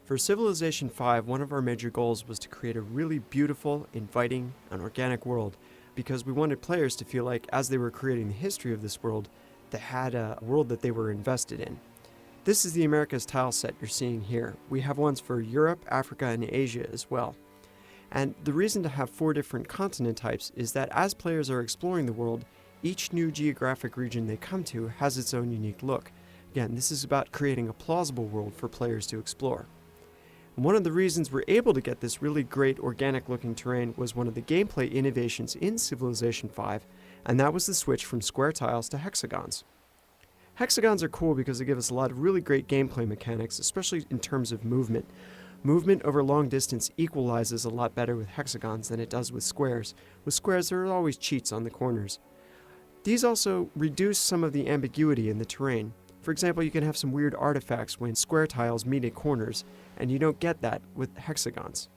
For Civilization V, one of our major goals was to create a really beautiful, inviting, and organic world because we wanted players to feel like, as they were creating the history of this world, they had a world that they were invested in. This is the Americas tile set you're seeing here. We have ones for Europe, Africa, and Asia as well. And the reason to have 4 different continent types is that as players are exploring the world, each new geographic region they come to has its own unique look. Again, this is about creating a plausible world for players to explore. One of the reasons we're able to get this really great organic looking terrain was one of the gameplay innovations in Civilization V, and that was the switch from square tiles to hexagons. Hexagons are cool because they give us a lot of really great gameplay mechanics, especially in terms of movement. Movement over long distance equalizes a lot better with hexagons than it does with squares. With squares, there are always cheats on the corners. These also reduce some of the ambiguity in the terrain. For example, you can have some weird artifacts when square tiles meet at corners, and you don't get that with hexagons.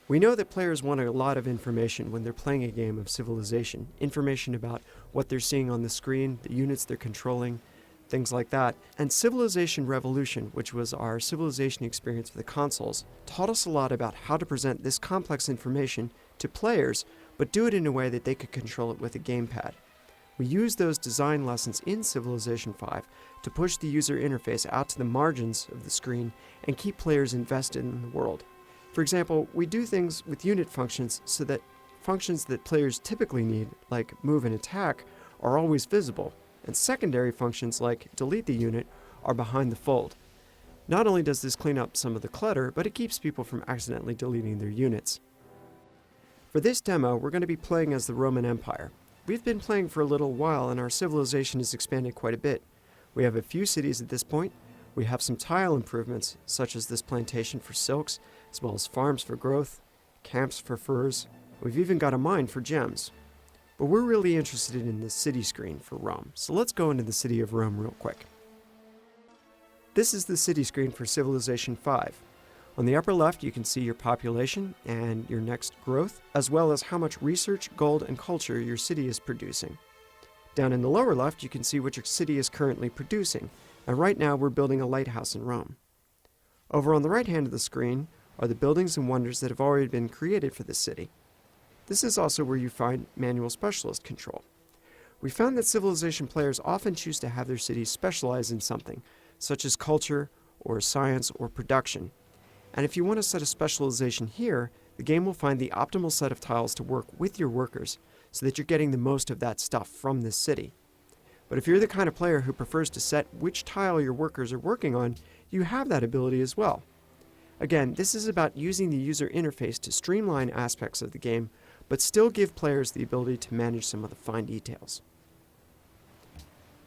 We know that players want a lot of information when they're playing a game of Civilization. Information about what they're seeing on the screen, the units they're controlling, things like that. And Civilization Revolution, which was our Civilization experience for the consoles, taught us a lot about how to present this complex information to players, but do it in a way that they could control it with a gamepad. We use those design lessons in Civilization V to push the user interface out to the margins of the screen and keep players invested in the world. For example, we do things with unit functions so that functions that players typically need, like move and attack, are always visible, and secondary functions like delete the unit are behind the fold. Not only does this clean up some of the clutter, but it keeps people from accidentally deleting their units. For this demo, we're going to be playing as the Roman Empire. We've been playing for a little while and our civilization has expanded quite a bit. We have a few cities at this point. We have some tile improvements, such as this plantation for silks, as well as farms for growth, camps for furs. We've even got a mine for gems. But we're really interested in the city screen for Rome, so let's go into the city of Rome real quick. This is the city screen for Civilization V. On the upper left, you can see your population and your next growth, as well as how much research, gold, and culture your city is producing. Down in the lower left, you can see what your city is currently producing, and right now we're building a lighthouse in Rome. Over on the right hand of the screen are the buildings and wonders that have already been created for this city. This is also where you find manual specialist control. We found that Civilization players often choose to have their cities specialize in something, such as culture, or science, or production. And if you want to set a specialization here, the game will find the optimal set of tiles to work with your workers so that you're getting the most of that stuff from this city. But if you're the kind of player who prefers to set which tile your workers are working on, you have that ability as well. Again, this is about using the user interface to streamline aspects of the game, but still give players the ability to manage some of the fine details.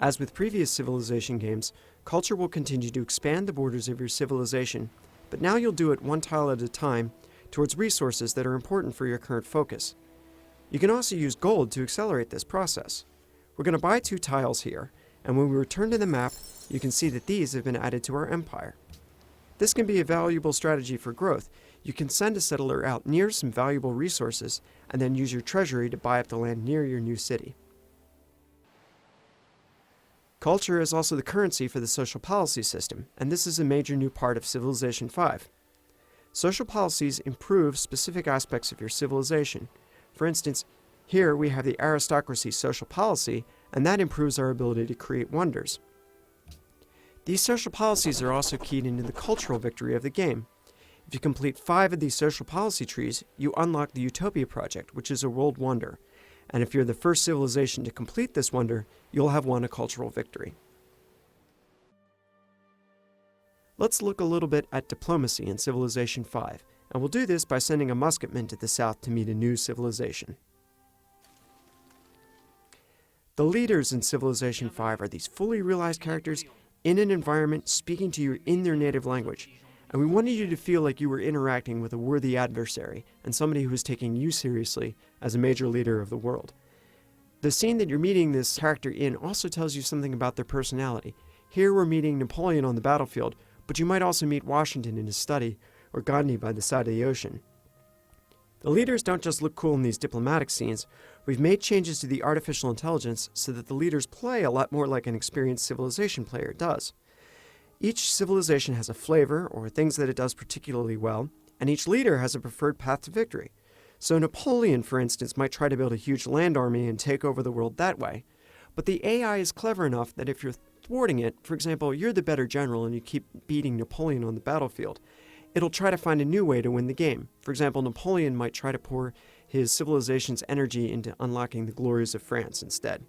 As with previous Civilization games, culture will continue to expand the borders of your civilization, but now you'll do it one tile at a time towards resources that are important for your current focus. You can also use gold to accelerate this process. We're going to buy 2 tiles here, and when we return to the map, you can see that these have been added to our empire. This can be a valuable strategy for growth. You can send a settler out near some valuable resources, and then use your treasury to buy up the land near your new city. Culture is also the currency for the social policy system, and this is a major new part of Civilization V. Social policies improve specific aspects of your civilization. For instance, here we have the aristocracy social policy, and that improves our ability to create wonders. These social policies are also keyed into the cultural victory of the game. If you complete 5 of these social policy trees, you unlock the Utopia Project, which is a world wonder. And if you're the first civilization to complete this wonder, you'll have won a cultural victory. Let's look a little bit at diplomacy in Civilization V, and we'll do this by sending a musketman to the south to meet a new civilization. The leaders in Civilization V are these fully realized characters in an environment speaking to you in their native language, and we wanted you to feel like you were interacting with a worthy adversary and somebody who is taking you seriously as a major leader of the world. The scene that you're meeting this character in also tells you something about their personality. Here we're meeting Napoleon on the battlefield, but you might also meet Washington in his study or Gandhi by the side of the ocean. The leaders don't just look cool in these diplomatic scenes. We've made changes to the artificial intelligence so that the leaders play a lot more like an experienced Civilization player does. Each civilization has a flavor, or things that it does particularly well, and each leader has a preferred path to victory. So Napoleon, for instance, might try to build a huge land army and take over the world that way. But the AI is clever enough that if you're thwarting it, for example, you're the better general and you keep beating Napoleon on the battlefield, it'll try to find a new way to win the game. For example, Napoleon might try to pour his civilization's energy into unlocking the glories of France instead.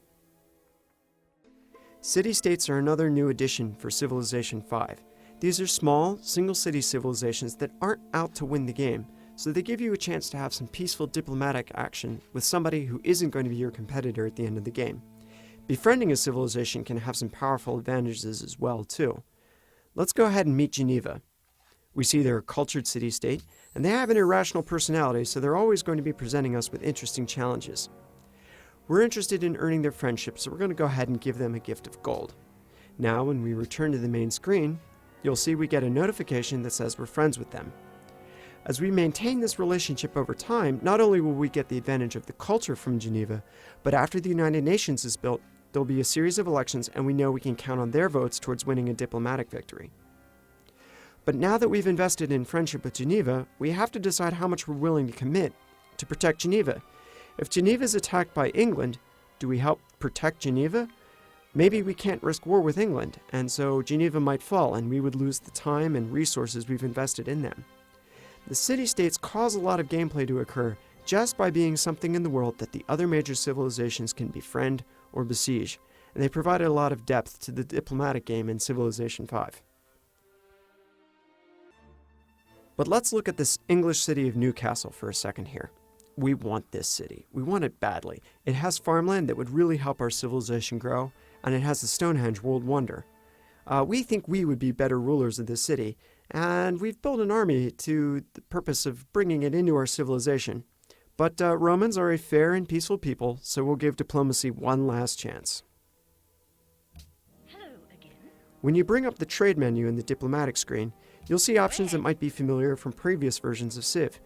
City-states are another new addition for Civilization V. These are small, single-city civilizations that aren't out to win the game, so they give you a chance to have some peaceful diplomatic action with somebody who isn't going to be your competitor at the end of the game. Befriending a civilization can have some powerful advantages as well, too. Let's go ahead and meet Geneva. We see they're a cultured city-state, and they have an irrational personality, so they're always going to be presenting us with interesting challenges. We're interested in earning their friendship, so we're going to go ahead and give them a gift of gold. Now, when we return to the main screen, you'll see we get a notification that says we're friends with them. As we maintain this relationship over time, not only will we get the advantage of the culture from Geneva, but after the United Nations is built, there'll be a series of elections, and we know we can count on their votes towards winning a diplomatic victory. But now that we've invested in friendship with Geneva, we have to decide how much we're willing to commit to protect Geneva. If Geneva is attacked by England, do we help protect Geneva? Maybe we can't risk war with England, and so Geneva might fall and we would lose the time and resources we've invested in them. The city-states cause a lot of gameplay to occur just by being something in the world that the other major civilizations can befriend or besiege, and they provided a lot of depth to the diplomatic game in Civilization V. But let's look at this English city of Newcastle for a second here. We want this city. We want it badly. It has farmland that would really help our civilization grow, and it has the Stonehenge World Wonder. We think we would be better rulers of this city, and we've built an army to the purpose of bringing it into our civilization. But Romans are a fair and peaceful people, so we'll give diplomacy one last chance. Hello again. When you bring up the trade menu in the diplomatic screen, you'll see options that might be familiar from previous versions of Civ.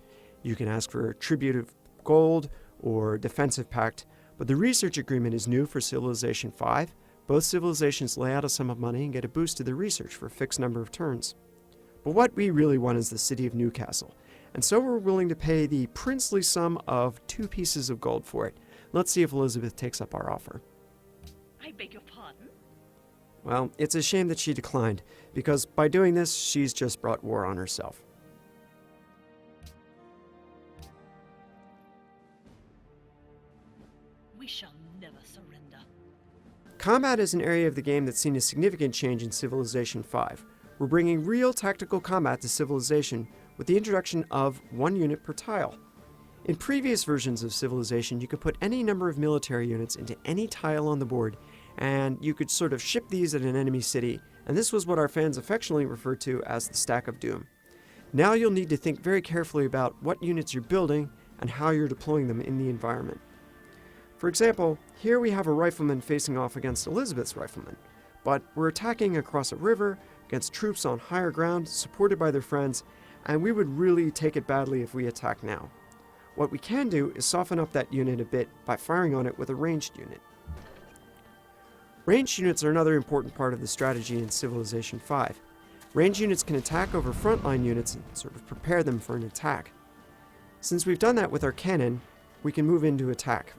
You can ask for a tribute of gold or defensive pact, but the research agreement is new for Civilization V. Both civilizations lay out a sum of money and get a boost to their research for a fixed number of turns. But what we really want is the city of Newcastle, and so we're willing to pay the princely sum of 2 pieces of gold for it. Let's see if Elizabeth takes up our offer. I beg your pardon? Well, it's a shame that she declined, because by doing this, she's just brought war on herself. We shall never surrender. Combat is an area of the game that's seen a significant change in Civilization V. We're bringing real tactical combat to Civilization with the introduction of 1 unit per tile. In previous versions of Civilization, you could put any number of military units into any tile on the board, and you could sort of ship these at an enemy city, and this was what our fans affectionately referred to as the Stack of Doom. Now you'll need to think very carefully about what units you're building and how you're deploying them in the environment. For example, here we have a rifleman facing off against Elizabeth's riflemen, but we're attacking across a river against troops on higher ground supported by their friends, and we would really take it badly if we attack now. What we can do is soften up that unit a bit by firing on it with a ranged unit. Ranged units are another important part of the strategy in Civilization V. Ranged units can attack over frontline units and sort of prepare them for an attack. Since we've done that with our cannon, we can move into attack.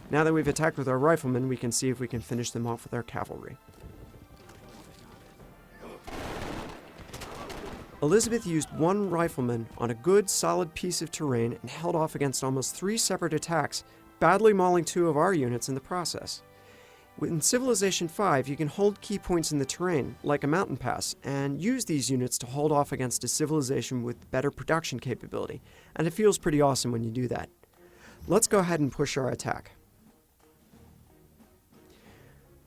Now that we've attacked with our riflemen, we can see if we can finish them off with our cavalry. Elizabeth used 1 rifleman on a good, solid piece of terrain and held off against almost 3 separate attacks, badly mauling 2 of our units in the process. In Civilization V, you can hold key points in the terrain, like a mountain pass, and use these units to hold off against a civilization with better production capability, and it feels pretty awesome when you do that. Let's go ahead and push our attack.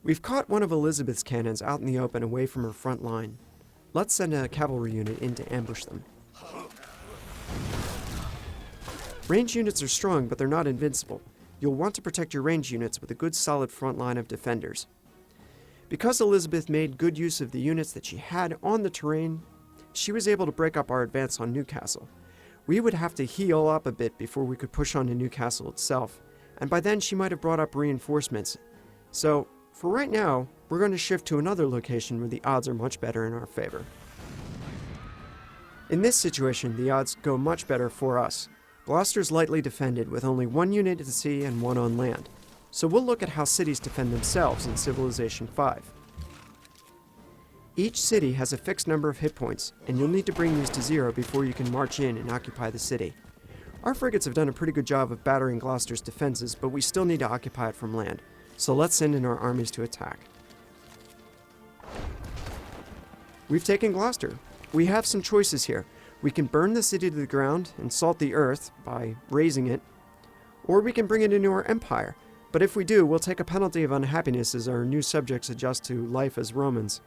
We've caught one of Elizabeth's cannons out in the open away from her front line. Let's send a cavalry unit in to ambush them. Range units are strong, but they're not invincible. You'll want to protect your range units with a good solid front line of defenders. Because Elizabeth made good use of the units that she had on the terrain, she was able to break up our advance on Newcastle. We would have to heal up a bit before we could push on to Newcastle itself, and by then she might have brought up reinforcements. So, for right now, we're going to shift to another location where the odds are much better in our favor. In this situation, the odds go much better for us. Gloucester's lightly defended with only 1 unit at sea and 1 on land. So we'll look at how cities defend themselves in Civilization 5. Each city has a fixed number of hit points, and you'll need to bring these to 0 before you can march in and occupy the city. Our frigates have done a pretty good job of battering Gloucester's defenses, but we still need to occupy it from land. So let's send in our armies to attack. We've taken Gloucester. We have some choices here. We can burn the city to the ground and salt the earth by razing it, or we can bring it into our empire. But if we do, we'll take a penalty of unhappiness as our new subjects adjust to life as Romans.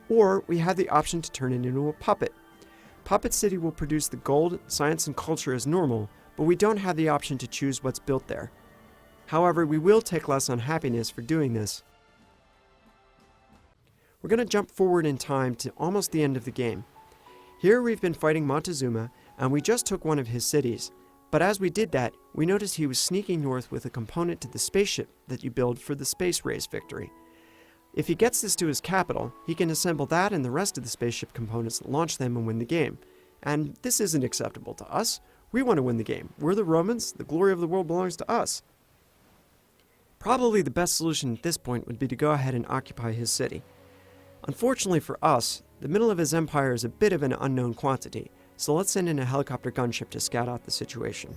Or we have the option to turn it into a puppet. Puppet City will produce the gold, science, and culture as normal, but we don't have the option to choose what's built there. However, we will take less unhappiness for doing this. We're going to jump forward in time to almost the end of the game. Here we've been fighting Montezuma, and we just took one of his cities. But as we did that, we noticed he was sneaking north with a component to the spaceship that you build for the space race victory. If he gets this to his capital, he can assemble that and the rest of the spaceship components, launch them, and win the game. And this isn't acceptable to us. We want to win the game. We're the Romans. The glory of the world belongs to us. Probably the best solution at this point would be to go ahead and occupy his city. Unfortunately for us, the middle of his empire is a bit of an unknown quantity, so let's send in a helicopter gunship to scout out the situation.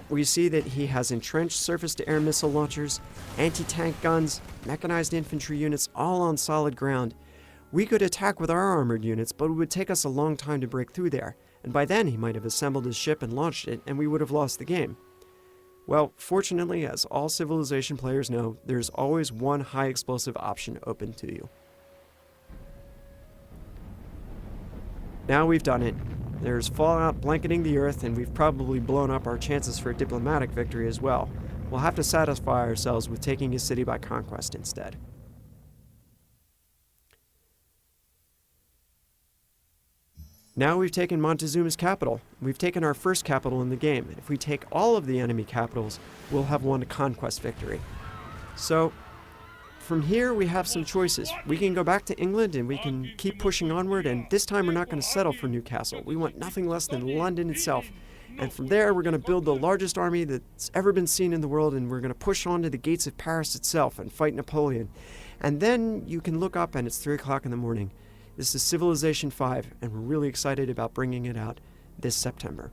We see that he has entrenched surface-to-air missile launchers, anti-tank guns, mechanized infantry units all on solid ground. We could attack with our armored units, but it would take us a long time to break through there, and by then he might have assembled his ship and launched it, and we would have lost the game. Well, fortunately, as all Civilization players know, there's always one high-explosive option open to you. Now we've done it. There's fallout blanketing the earth, and we've probably blown up our chances for a diplomatic victory as well. We'll have to satisfy ourselves with taking his city by conquest instead. Now we've taken Montezuma's capital. We've taken our first capital in the game. If we take all of the enemy capitals, we'll have won a conquest victory. So, from here we have some choices. We can go back to England and we can keep pushing onward, and this time we're not going to settle for Newcastle. We want nothing less than London itself. And from there we're going to build the largest army that's ever been seen in the world, and we're going to push on to the gates of Paris itself and fight Napoleon. And then you can look up and it's 3 o'clock in the morning. This is Civilization 5, and we're really excited about bringing it out this September.